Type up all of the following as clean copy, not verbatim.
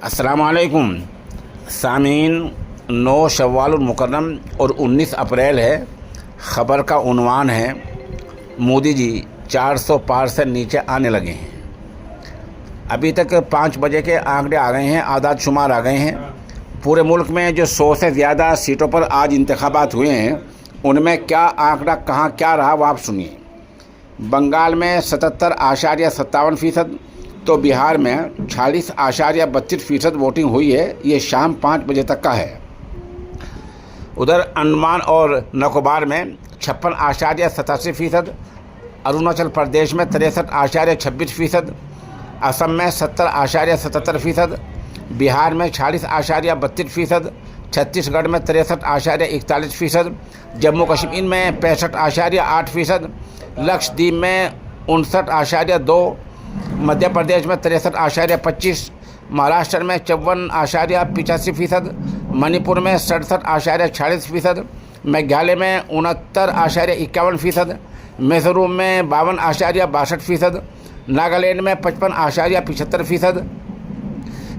अस्सलामुअलैकुम सामीन। 9 शव्वालुल मुकर्रम और 19 अप्रैल है। ख़बर का उन्वान है मोदी जी 400 पार से नीचे आने लगे हैं। अभी तक 5 बजे के आंकड़े आ गए हैं, आदाद शुमार आ गए हैं। पूरे मुल्क में जो 100 से ज़्यादा सीटों पर आज इंतखाबात हुए हैं, उनमें क्या आंकड़ा कहाँ क्या रहा वो आप सुनिए। बंगाल में 77.57%, तो बिहार में 46.32% वोटिंग हुई है। ये शाम 5 बजे तक का है। उधर अंडमान और निकोबार में 56.87%, अरुणाचल प्रदेश में 63.26%, असम में 70.77%, बिहार में 40.32%, छत्तीसगढ़ में 63.41%, जम्मू कश्मीर में 65.8%, लक्षद्वीप में 59.2%, मध्य प्रदेश में 63.25%, महाराष्ट्र में 54.85%, मणिपुर में 67.46%, मेघालय में 69.51%, मिजोरम में 52.62%, नागालैंड में 55.75%,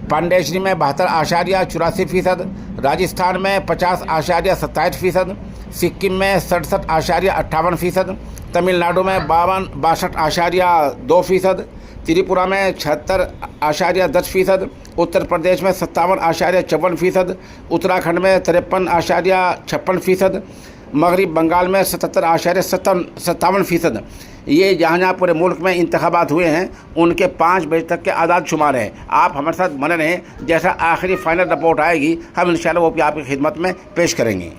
पांडेचेरी में 72.84%, राजस्थान में 50.27%, सिक्किम में 67.58%, तमिलनाडु में 62.2%, त्रिपुरा में 76.10%, उत्तर प्रदेश में 57.54%, उत्तराखंड में 53.56%, मगरबी बंगाल में 77.57%। ये जहाँ पूरे मुल्क में इंतखाबात हुए हैं, उनके 5 बजे तक के आदाद शुमार हैं। आप हमारे साथ बने रहें। जैसा आखिरी फाइनल रिपोर्ट आएगी, हम इंशाल्लाह वो भी आपकी खिदमत में पेश करेंगे।